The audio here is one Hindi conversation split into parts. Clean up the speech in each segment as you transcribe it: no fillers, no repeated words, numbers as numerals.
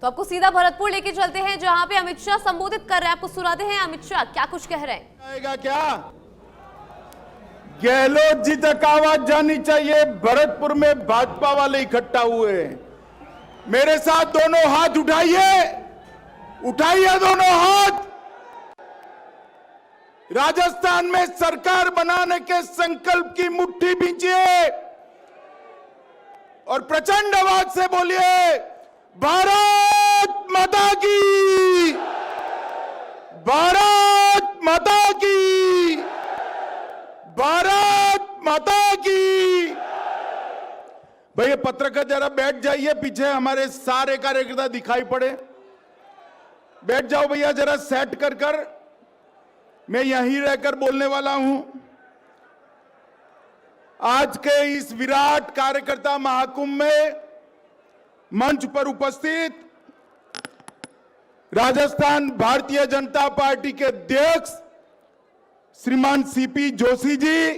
तो आपको सीधा भरतपुर लेके चलते हैं, जहां पे अमित शाह संबोधित कर रहे हैं। आपको सुनाते हैं अमित शाह क्या कुछ कह रहे हैं। आएगा क्या? गहलोत जी तक आवाज जानी चाहिए। भरतपुर में भाजपा वाले इकट्ठा हुए हैं। मेरे साथ दोनों हाथ उठाइए, उठाइए दोनों हाथ। राजस्थान में सरकार बनाने के संकल्प की मुट्ठी भींचिए और प्रचंड आवाज से बोलिए, भारत माता की, भारत माता की, भारत माता की। भैया पत्रकार जरा बैठ जाइए, पीछे हमारे सारे कार्यकर्ता दिखाई पड़े। बैठ जाओ भैया, जरा सेट कर मैं यहीं रहकर बोलने वाला हूं। आज के इस विराट कार्यकर्ता महाकुंभ में मंच पर उपस्थित राजस्थान भारतीय जनता पार्टी के अध्यक्ष श्रीमान सीपी जोशी जी,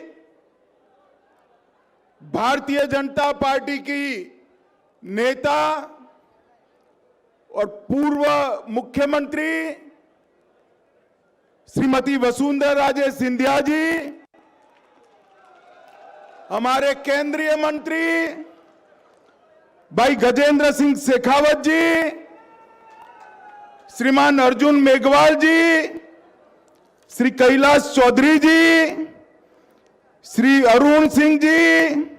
भारतीय जनता पार्टी की नेता और पूर्व मुख्यमंत्री श्रीमती वसुंधरा राजे सिंधिया जी, हमारे केंद्रीय मंत्री भाई गजेंद्र सिंह शेखावत जी, श्रीमान अर्जुन मेघवाल जी, श्री कैलाश चौधरी जी, श्री अरुण सिंह जी,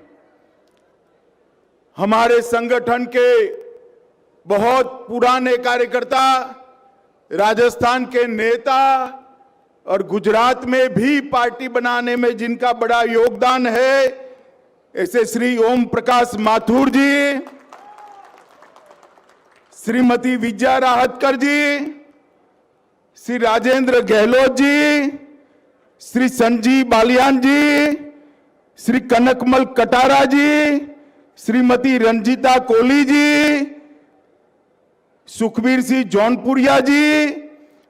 हमारे संगठन के बहुत पुराने कार्यकर्ता, राजस्थान के नेता और गुजरात में भी पार्टी बनाने में जिनका बड़ा योगदान है, ऐसे श्री ओम प्रकाश माथुर जी, श्रीमती विजया राहतकर जी, श्री राजेंद्र गहलोत जी, श्री संजीव बालियान जी, श्री कनकमल कटारा जी, श्रीमती रंजीता कोहली जी, सुखबीर सिंह जौनपुरिया जी,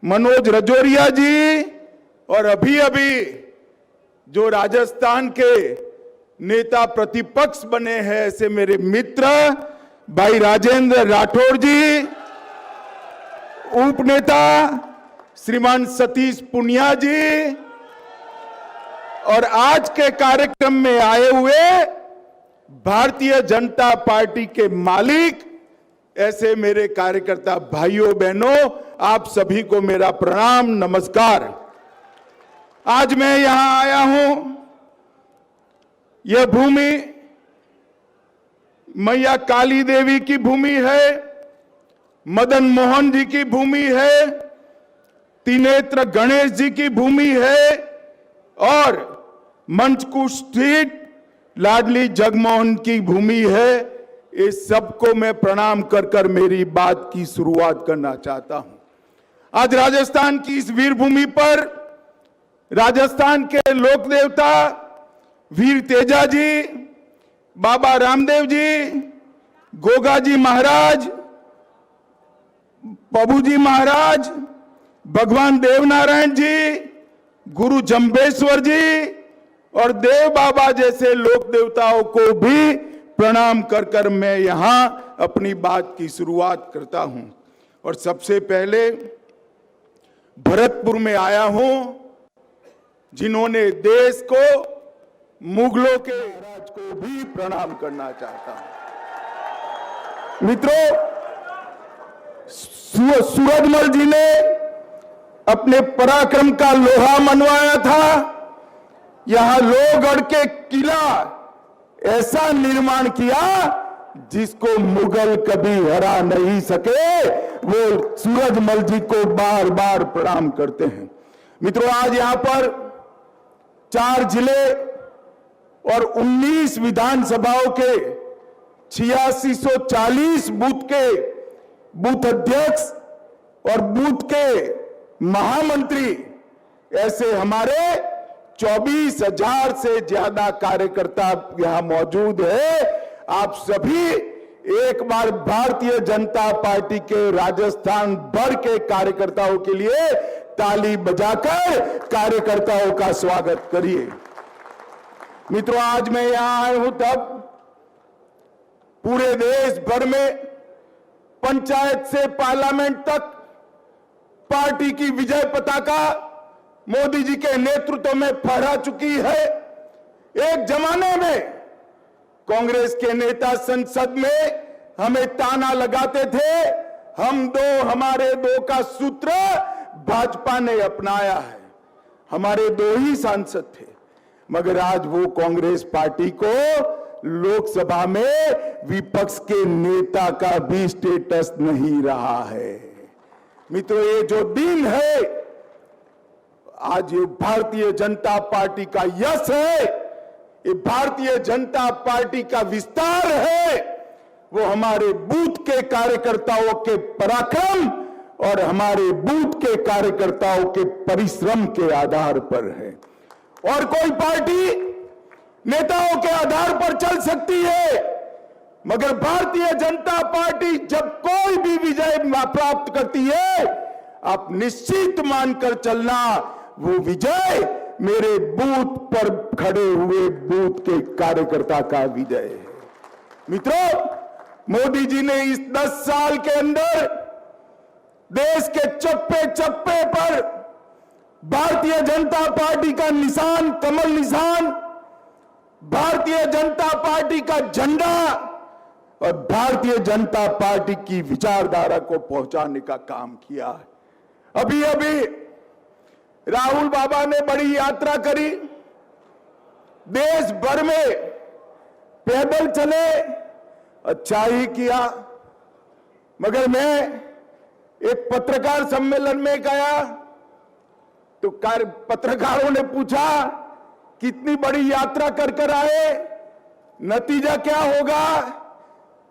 मनोज रजौरिया जी, और अभी अभी जो राजस्थान के नेता प्रतिपक्ष बने हैं ऐसे मेरे मित्र भाई राजेंद्र राठौड़ जी, उपनेता श्रीमान सतीश पुनिया जी, और आज के कार्यक्रम में आए हुए भारतीय जनता पार्टी के मालिक ऐसे मेरे कार्यकर्ता भाइयों बहनों, आप सभी को मेरा प्रणाम नमस्कार। आज मैं यहां आया हूं, यह भूमि मैया काली देवी की भूमि है, मदन मोहन जी की भूमि है, त्रिनेत्र गणेश जी की भूमि है और मंचकूट स्थित लाडली जगमोहन की भूमि है। इस सबको मैं प्रणाम कर मेरी बात की शुरुआत करना चाहता हूं। आज राजस्थान की इस वीर भूमि पर राजस्थान के लोक देवता वीर तेजा जी, बाबा रामदेव जी, गोगा जी महाराज, बाबूजी महाराज, भगवान देवनारायण जी, गुरु जंबेश्वर जी और देव बाबा जैसे लोक देवताओं को भी प्रणाम कर मैं यहां अपनी बात की शुरुआत करता हूं। और सबसे पहले भरतपुर में आया हूं, जिन्होंने देश को मुगलों के राज को भी प्रणाम करना चाहता हूं। मित्रों, सूरजमल जी ने अपने पराक्रम का लोहा मनवाया था। यहां लोहगढ़ के किला ऐसा निर्माण किया जिसको मुगल कभी हरा नहीं सके। वो सूरजमल जी को बार बार प्रणाम करते हैं। मित्रों, आज यहां पर 4 जिले और 19 विधानसभाओं के 8640 बूथ के बूथ अध्यक्ष और बूथ के महामंत्री, ऐसे हमारे 24,000 से ज्यादा कार्यकर्ता यहां मौजूद है। आप सभी एक बार भारतीय जनता पार्टी के राजस्थान भर के कार्यकर्ताओं के लिए ताली बजाकर कार्यकर्ताओं का स्वागत करिए। मित्रों, आज मैं यहां आया हूं तब पूरे देश भर में पंचायत से पार्लियामेंट तक पार्टी की विजय पताका मोदी जी के नेतृत्व में फहरा चुकी है। एक जमाने में कांग्रेस के नेता संसद में हमें ताना लगाते थे, हम दो हमारे दो का सूत्र भाजपा ने अपनाया है। हमारे दो ही सांसद थे, मगर आज वो कांग्रेस पार्टी को लोकसभा में विपक्ष के नेता का भी स्टेटस नहीं रहा है। मित्रों, ये जो दिन है, आज ये भारतीय जनता पार्टी का यश है, ये भारतीय जनता पार्टी का विस्तार है। वो हमारे बूथ के कार्यकर्ताओं के पराक्रम और हमारे बूथ के कार्यकर्ताओं के परिश्रम के आधार पर है। और कोई पार्टी नेताओं के आधार पर चल सकती है, मगर भारतीय जनता पार्टी जब कोई भी विजय प्राप्त करती है, आप निश्चित मानकर चलना, वो विजय मेरे बूथ पर खड़े हुए बूथ के कार्यकर्ता का विजय है। मित्रों, मोदी जी ने इस 10 साल के अंदर देश के चप्पे चप्पे पर भारतीय जनता पार्टी का निशान, कमल निशान, भारतीय जनता पार्टी का झंडा और भारतीय जनता पार्टी की विचारधारा को पहुंचाने का काम किया है। अभी अभी राहुल बाबा ने बड़ी यात्रा करी, देश भर में पैदल चले, अच्छा ही किया। मगर मैं एक पत्रकार सम्मेलन में गया तो पत्रकारों ने पूछा, कितनी बड़ी यात्रा कर कर आए, नतीजा क्या होगा?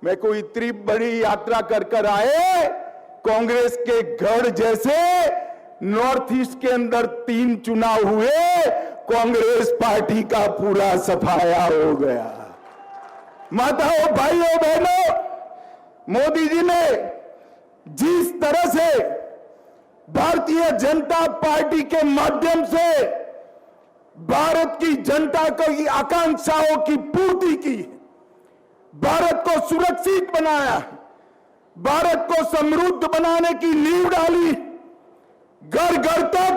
मैं कोई इतनी बड़ी यात्रा कर कर आए, कांग्रेस के गढ़ जैसे नॉर्थ ईस्ट के अंदर 3 चुनाव हुए, कांग्रेस पार्टी का पूरा सफाया हो गया। माताओं, भाइयों, बहनों, मोदी जी ने जिस तरह से भारतीय जनता पार्टी के माध्यम से भारत की जनता की आकांक्षाओं की पूर्ति की, भारत को सुरक्षित बनाया, भारत को समृद्ध बनाने की नींव डाली, घर घर तक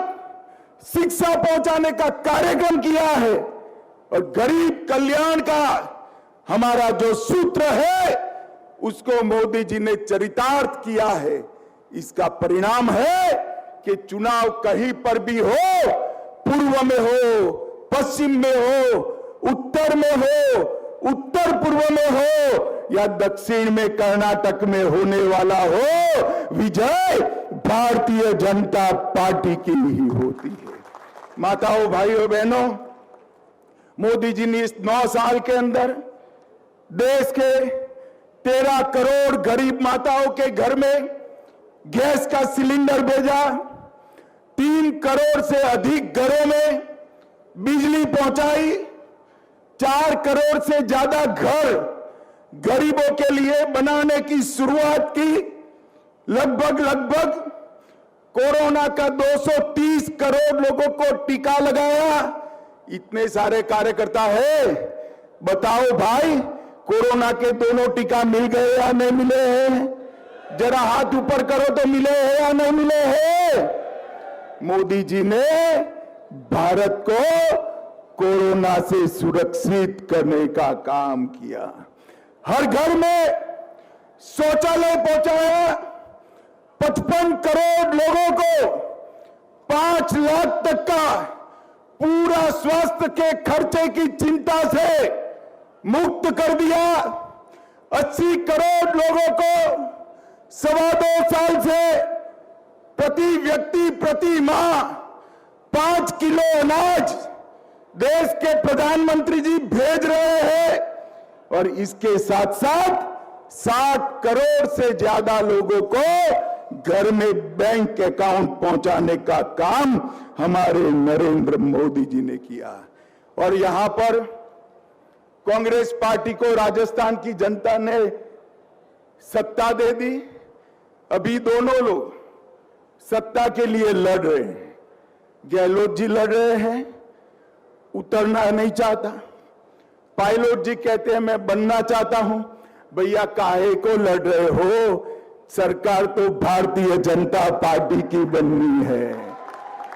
शिक्षा पहुंचाने का कार्यक्रम किया है और गरीब कल्याण का हमारा जो सूत्र है उसको मोदी जी ने चरितार्थ किया है। इसका परिणाम है कि चुनाव कहीं पर भी हो, पूर्व में हो, पश्चिम में हो, उत्तर में हो, उत्तर पूर्व में हो या दक्षिण में, कर्नाटक में होने वाला हो, विजय भारतीय जनता पार्टी की ही होती है। माताओं, भाइयों, बहनों, मोदी जी ने इस 9 साल के अंदर देश के 13 करोड़ गरीब माताओं के घर में गैस का सिलेंडर भेजा, 3 करोड़ से अधिक घरों में बिजली पहुंचाई, 4 करोड़ से ज्यादा घर गरीबों के लिए बनाने की शुरुआत की, लगभग कोरोना का 230 करोड़ लोगों को टीका लगाया। इतने सारे कार्यकर्ता है, बताओ भाई, कोरोना के दोनों टीका मिल गए या नहीं मिले हैं? जरा हाथ ऊपर करो तो मिले हैं या नहीं मिले हैं? मोदी जी ने भारत को कोरोना से सुरक्षित करने का काम किया। हर घर में शौचालय पहुंचाया, 55 करोड़ लोगों को 5 लाख तक का पूरा स्वास्थ्य के खर्चे की चिंता से मुक्त कर दिया। 80 करोड़ लोगों को 2.25 साल से प्रति व्यक्ति प्रति माह 5 किलो अनाज देश के प्रधानमंत्री जी भेज रहे हैं और इसके साथ साथ 60 करोड़ से ज्यादा लोगों को घर में बैंक अकाउंट पहुंचाने का काम हमारे नरेंद्र मोदी जी ने किया। और यहां पर कांग्रेस पार्टी को राजस्थान की जनता ने सत्ता दे दी। अभी दोनों लोग सत्ता के लिए लड़ रहे हैं। गहलोत जी लड़ रहे हैं, उतरना नहीं चाहता। पायलट जी कहते हैं मैं बनना चाहता हूं। भैया काहे को लड़ रहे हो? सरकार तो भारतीय जनता पार्टी की बननी है।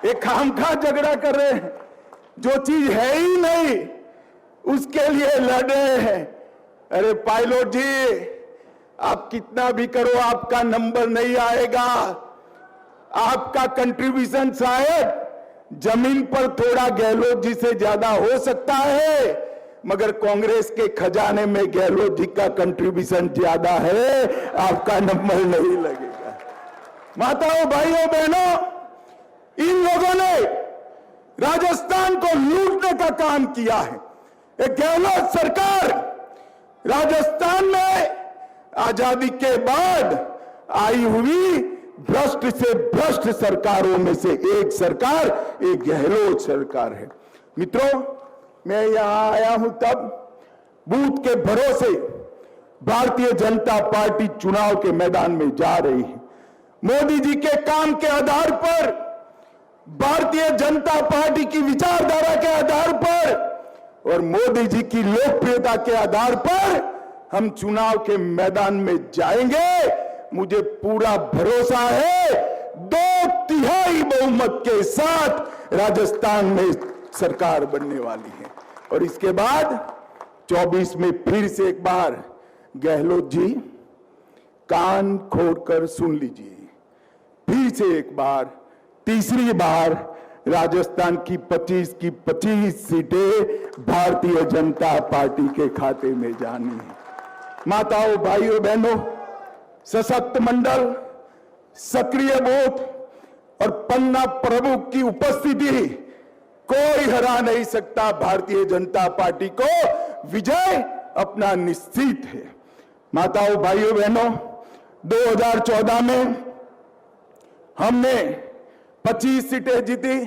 एक खामखा झगड़ा कर रहे हैं, जो चीज है ही नहीं उसके लिए लड़ रहे हैं। अरे पायलट जी, आप कितना भी करो आपका नंबर नहीं आएगा। आपका कंट्रीब्यूशन शायद जमीन पर थोड़ा गहलोत जी से ज्यादा हो सकता है, मगर कांग्रेस के खजाने में गहलोत जी का कंट्रीब्यूशन ज्यादा है, आपका नंबर नहीं लगेगा। माताओं, भाइयों, बहनों, इन लोगों ने राजस्थान को लूटने का काम किया है। एक गहलोत सरकार राजस्थान में आजादी के बाद आई हुई भ्रष्ट से भ्रष्ट सरकारों में से एक सरकार एक गहलोत सरकार है। मित्रों, मैं यहां आया हूं तब बूथ के भरोसे भारतीय जनता पार्टी चुनाव के मैदान में जा रही है। मोदी जी के काम के आधार पर, भारतीय जनता पार्टी की विचारधारा के आधार पर और मोदी जी की लोकप्रियता के आधार पर हम चुनाव के मैदान में जाएंगे। मुझे पूरा भरोसा है 2/3 बहुमत के साथ राजस्थान में सरकार बनने वाली है। और इसके बाद 24 में फिर से एक बार गहलोत जी कान खोलकर सुन लीजिए, फिर से एक बार, तीसरी बार राजस्थान की 25 सीटें भारतीय जनता पार्टी के खाते में जानी है। माताओं, भाइयों, बहनों, सशक्त मंडल, सक्रिय बूथ और पन्ना प्रमुख की उपस्थिति कोई हरा नहीं सकता। भारतीय जनता पार्टी को विजय अपना निश्चित है। माताओं, भाइयों, बहनों, 2014 में हमने 25 सीटें जीती,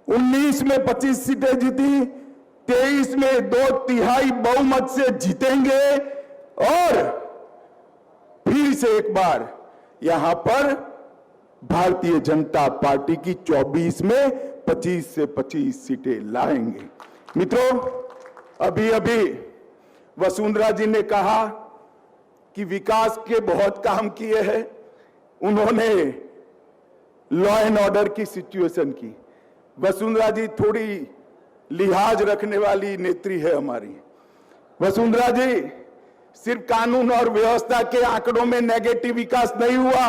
19 में 25 सीटें जीती, 23 में 2/3 बहुमत से जीतेंगे और फिर से एक बार यहां पर भारतीय जनता पार्टी की 24 में 25 से 25 सीटें लाएंगे। मित्रों, अभी अभी वसुंधरा जी ने कहा कि विकास के बहुत काम किए हैं। उन्होंने लॉ एंड ऑर्डर की सिचुएशन की। वसुंधरा जी थोड़ी लिहाज रखने वाली नेत्री है हमारी। वसुंधरा जी, सिर्फ कानून और व्यवस्था के आंकड़ों में नेगेटिव विकास नहीं हुआ,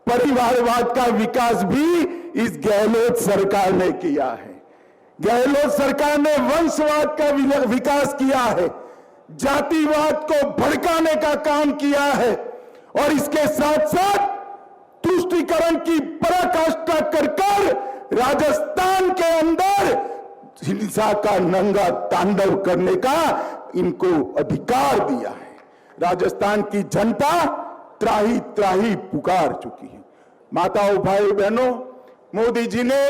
परिवारवाद का विकास भी इस गहलोत सरकार ने किया है। गहलोत सरकार ने वंशवाद का विकास किया है, जातिवाद को भड़काने का काम किया है और इसके साथ साथ तुष्टीकरण की पराकाष्ठा कर राजस्थान के अंदर हिंसा का नंगा तांडव करने का इनको अधिकार दिया है। राजस्थान की जनता त्राही त्राही पुकार चुकी है। माताओं, भाई बहनों, मोदी जी ने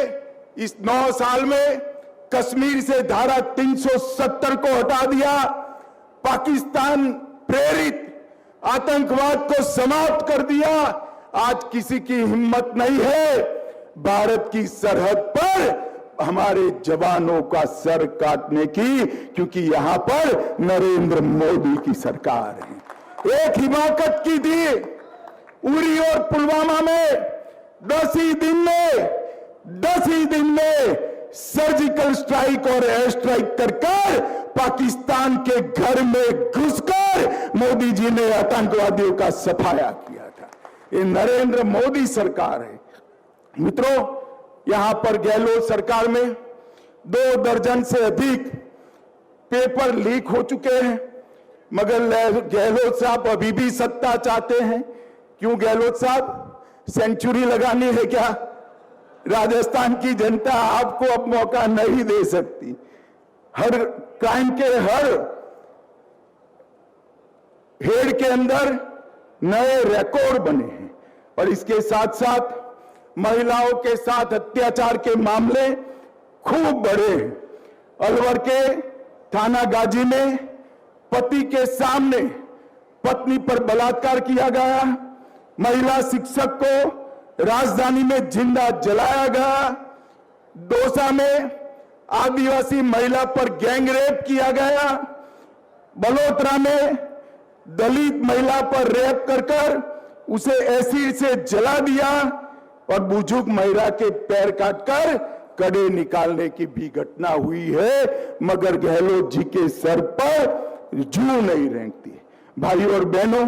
इस 9 साल में कश्मीर से धारा 370 को हटा दिया, पाकिस्तान प्रेरित आतंकवाद को समाप्त कर दिया। आज किसी की हिम्मत नहीं है भारत की सरहद पर हमारे जवानों का सर काटने की, क्योंकि यहां पर नरेंद्र मोदी की सरकार है। एक हिमाकत की थी उरी और पुलवामा में 10 ही दिन में सर्जिकल स्ट्राइक और एयर स्ट्राइक कर पाकिस्तान के घर में घुसकर मोदी जी ने आतंकवादियों का सफाया किया था। ये नरेंद्र मोदी सरकार है। मित्रों, यहां पर गहलोत सरकार में 2 दर्जन से अधिक पेपर लीक हो चुके हैं, मगर गहलोत साहब अभी भी सत्ता चाहते हैं। क्यों गहलोत साहब, सेंचुरी लगानी है क्या? राजस्थान की जनता आपको अब मौका नहीं दे सकती। हर क्राइम के हर हेड के अंदर नए रिकॉर्ड बने हैं और इसके साथ साथ महिलाओं के साथ अत्याचार के मामले खूब बढ़े हैं। अलवर के थाना गाजी में पति के सामने पत्नी पर बलात्कार किया गया, महिला शिक्षक को राजधानी में जिंदा जलाया गया, दौसा में आदिवासी महिला पर गैंगरेप किया गया, बलोत्रा में दलित महिला पर रेप कर उसे एसिड से जला दिया और बुजुर्ग महिला के पैर काटकर कड़े निकालने की भी घटना हुई है, मगर गहलोत जी के सर पर जू नहीं रेंगती। भाइयों और बहनों,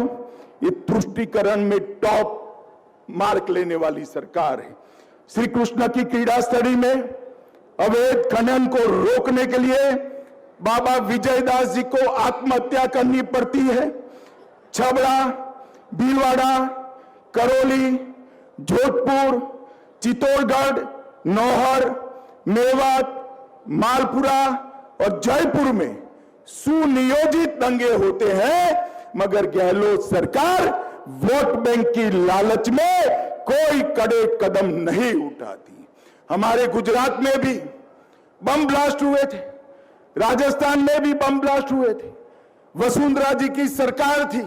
ये तुष्टीकरण में टॉप मार्क लेने वाली सरकार है। श्री कृष्ण की क्रीड़ा स्थली में अवैध खनन को रोकने के लिए बाबा विजयदास जी को आत्महत्या करनी पड़ती है। छबड़ा, भीलवाड़ा, करौली, जोधपुर, चित्तौड़गढ़, नौहर, मेवात, मालपुरा और जयपुर में सुनियोजित दंगे होते हैं, मगर गहलोत सरकार वोट बैंक की लालच में कोई कड़े कदम नहीं उठाती। हमारे गुजरात में भी बम ब्लास्ट हुए थे, राजस्थान में भी बम ब्लास्ट हुए थे। वसुंधरा जी की सरकार थी,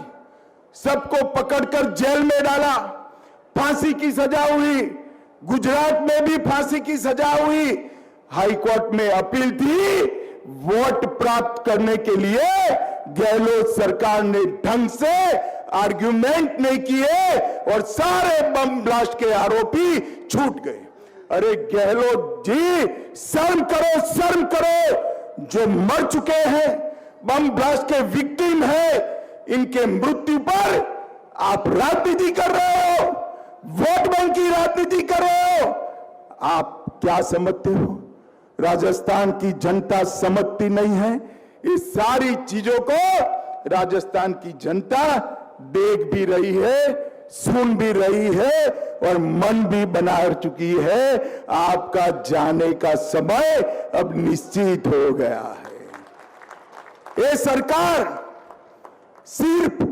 सबको पकड़कर जेल में डाला, फांसी की सजा हुई। गुजरात में भी फांसी की सजा हुई। हाई कोर्ट में अपील थी। वोट प्राप्त करने के लिए गहलोत सरकार ने ढंग से आर्ग्यूमेंट नहीं किए और सारे बम ब्लास्ट के आरोपी छूट गए। अरे गहलोत जी, शर्म करो, शर्म करो। जो मर चुके हैं, बम ब्लास्ट के विक्टिम है, इनके मृत्यु पर आप राजनीति कर रहे हो, वोट बैंक की राजनीति कर रहे हो। आप क्या समझते हो? राजस्थान की जनता समझती नहीं है। इस सारी चीजों को राजस्थान की जनता देख भी रही है, सुन भी रही है और मन भी बना चुकी है। आपका जाने का समय अब निश्चित हो गया है। ये सरकार सिर्फ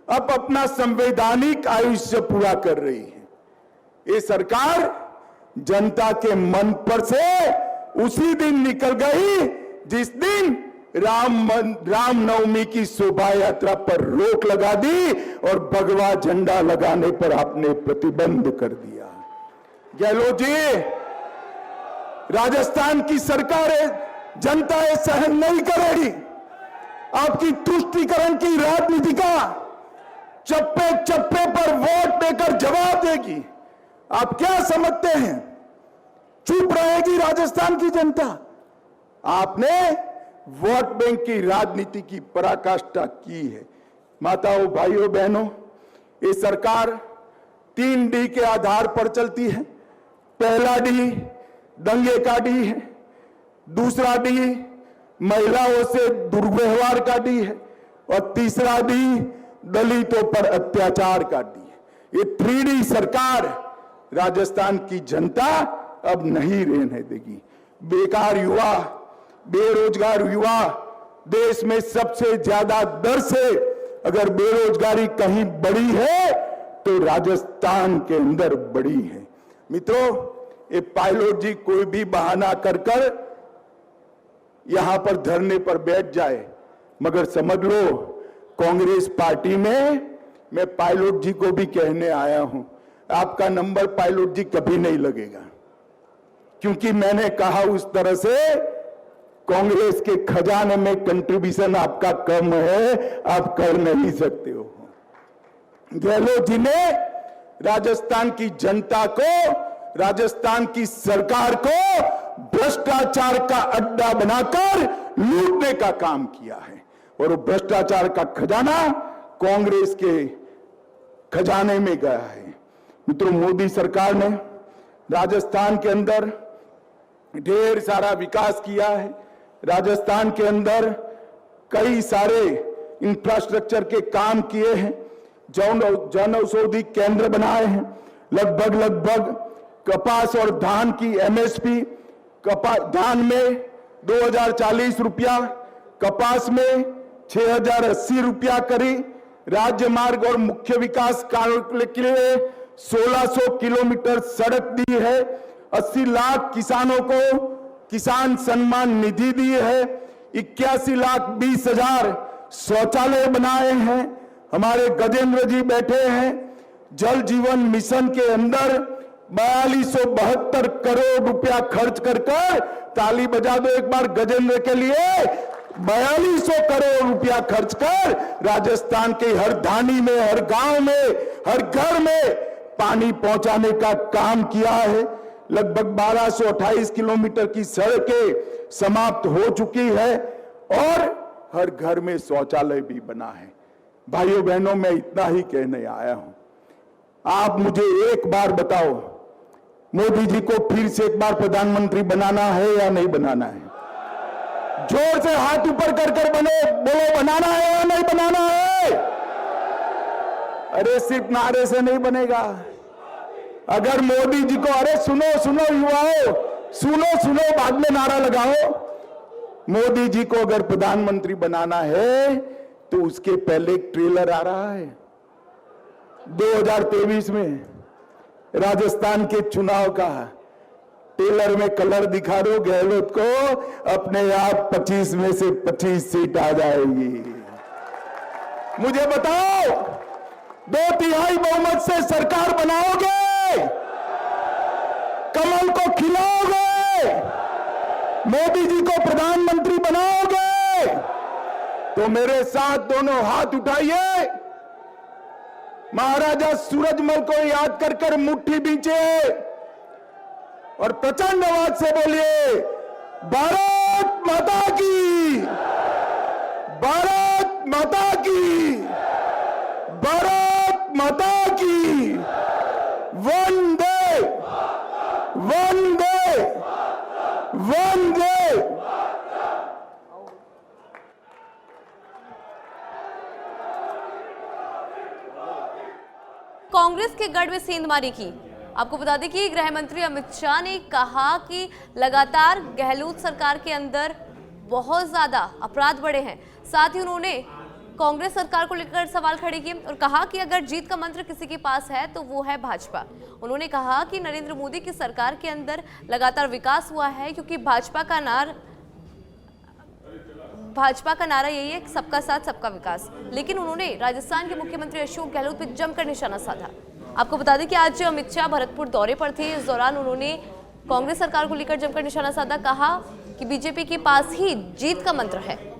अब अपना संवैधानिक आयुष्य पूरा कर रही है। ये सरकार जनता के मन पर से उसी दिन निकल गई जिस दिन रामनवमी की शोभा यात्रा पर रोक लगा दी और भगवा झंडा लगाने पर आपने प्रतिबंध कर दिया। गहलोत जी, राजस्थान की सरकार है, जनता ये सहन नहीं करेगी। आपकी तुष्टीकरण की राजनीति का चप्पे चप्पे पर वोट देकर जवाब देगी। आप क्या समझते हैं? चुप रहेगी राजस्थान की जनता? आपने वोट बैंक की राजनीति की पराकाष्ठा की है। माताओं, भाइयों, बहनों, ये सरकार 3 डी के आधार पर चलती है। पहला डी दंगे का डी है, दूसरा डी महिलाओं से दुर्व्यवहार का डी है और तीसरा डी दलितों पर अत्याचार का डी है। ये 3D सरकार राजस्थान की जनता अब नहीं रहने देगी। बेकार युवा, बेरोजगार युवा, देश में सबसे ज्यादा दर से अगर बेरोजगारी कहीं बढ़ी है तो राजस्थान के अंदर बढ़ी है। मित्रों, ये पायलट जी कोई भी बहाना कर यहां पर धरने पर बैठ जाए, मगर समझ लो कांग्रेस पार्टी में मैं पायलट जी को भी कहने आया हूं, आपका नंबर पायलट जी कभी नहीं लगेगा, क्योंकि मैंने कहा उस तरह से कांग्रेस के खजाने में कंट्रीब्यूशन आपका कम है, आप कर नहीं सकते हो। गहलोत जी ने राजस्थान की जनता को, राजस्थान की सरकार को भ्रष्टाचार का अड्डा बनाकर लूटने का काम किया है और वो भ्रष्टाचार का खजाना कांग्रेस के खजाने में गया है। मित्रों, मोदी सरकार ने राजस्थान के अंदर ढेर सारा विकास किया है। राजस्थान के अंदर कई सारे इंफ्रास्ट्रक्चर के काम किए हैं, जन औषधि केंद्र बनाए हैं। लगभग कपास और धान की एमएसपी, धान में 2040 रुपया, कपास में 6080 रुपया करी। राज्य मार्ग और मुख्य विकास कार्य के लिए 1600 किलोमीटर सड़क दी है। 80 लाख किसानों को किसान सम्मान निधि दी है। 81,20,000 शौचालय बनाए हैं। हमारे गजेंद्र जी बैठे हैं। जल जीवन मिशन के अंदर 4272 करोड़ रुपया खर्च कर ताली बजा दो एक बार गजेंद्र के लिए। 4200 करोड़ रुपया खर्च कर राजस्थान के हर धानी में, हर गांव में, हर घर में पानी पहुंचाने का काम किया है। लगभग 1228 किलोमीटर की सड़कें समाप्त हो चुकी है और हर घर में शौचालय भी बना है। भाइयों बहनों, मैं इतना ही कहने आया हूं। आप मुझे एक बार बताओ, मोदी जी को फिर से एक बार प्रधानमंत्री बनाना है या नहीं बनाना है? जोर से हाथ ऊपर कर कर बोलो, बनाना है या नहीं बनाना है? अरे सिर्फ नारे से नहीं बनेगा। अगर मोदी जी को, अरे सुनो सुनो युवाओं, सुनो बाद में नारा लगाओ। मोदी जी को अगर प्रधानमंत्री बनाना है तो उसके पहले एक ट्रेलर आ रहा है 2023 में राजस्थान के चुनाव का। ट्रेलर में कलर दिखा दो गहलोत को, अपने आप 25 में से 25 सीट आ जाएगी। मुझे बताओ, 2/3 बहुमत से सरकार बनाओगे? कमल को खिलाओगे? मोदी जी को प्रधानमंत्री बनाओगे? तो मेरे साथ दोनों हाथ उठाइए, महाराजा सूरजमल को याद कर कर मुट्ठी बींचे और प्रचंड आवाज से बोलिए, भारत माता की, भारत माता की, भारत माता की, वंदे वंदे वंदे। कांग्रेस के गढ़ में सेंधमारी की। आपको बता दें कि गृह मंत्री अमित शाह ने कहा कि लगातार गहलोत सरकार के अंदर बहुत ज्यादा अपराध बढ़े हैं। साथ ही उन्होंने कांग्रेस सरकार को लेकर सवाल खड़े किए और कहा कि अगर जीत का मंत्र किसी के पास है तो वो है भाजपा। उन्होंने कहा कि नरेंद्र मोदी की सरकार के अंदर लगातार विकास हुआ है क्योंकि भाजपा का नारा यही है, सबका साथ सबका विकास। लेकिन उन्होंने राजस्थान के मुख्यमंत्री अशोक गहलोत पर जमकर निशाना साधा। आपको बता दें कि आज अमित शाह भरतपुर दौरे पर थे। इस दौरान उन्होंने कांग्रेस सरकार को लेकर जमकर निशाना साधा, कहा कि बीजेपी के पास ही जीत का मंत्र है।